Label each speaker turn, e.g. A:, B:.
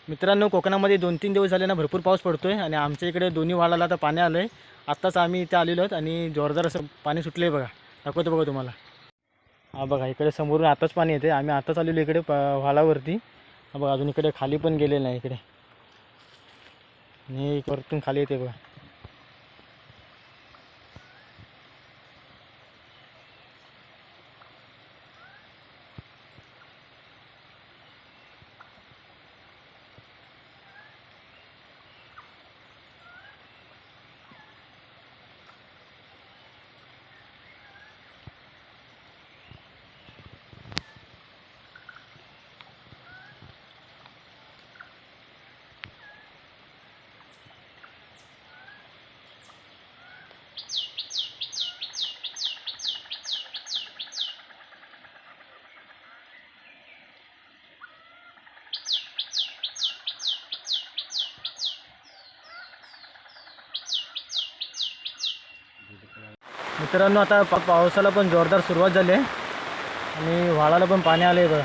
A: मित्रांनो, कोकणामध्ये 2-3 दिवस झाले ना भरपूर पाऊस पडतोय आणि आमच्या इकडे दोन्ही वाडाला आता पाणी आलं आहे. आत्ताच आम्ही इथे आलेलो आहोत आणि जोरदार असं पाणी सुटलं आहे बघा. दाखवतो बघा तुम्हाला. हा बघा, इकडे समोरून आताच पाणी येते. आम्ही आताच आलेलो इकडे वालावरती. हा बघा, अजून इकडे खाली पण गेलेलं नाही इकडे. आणि वरतून खाली येते बघा. मित्रांनो, आता पावसाला पण जोरदार सुरुवात झाली आहे आणि व्हाळाला पण पाणी आले बघा.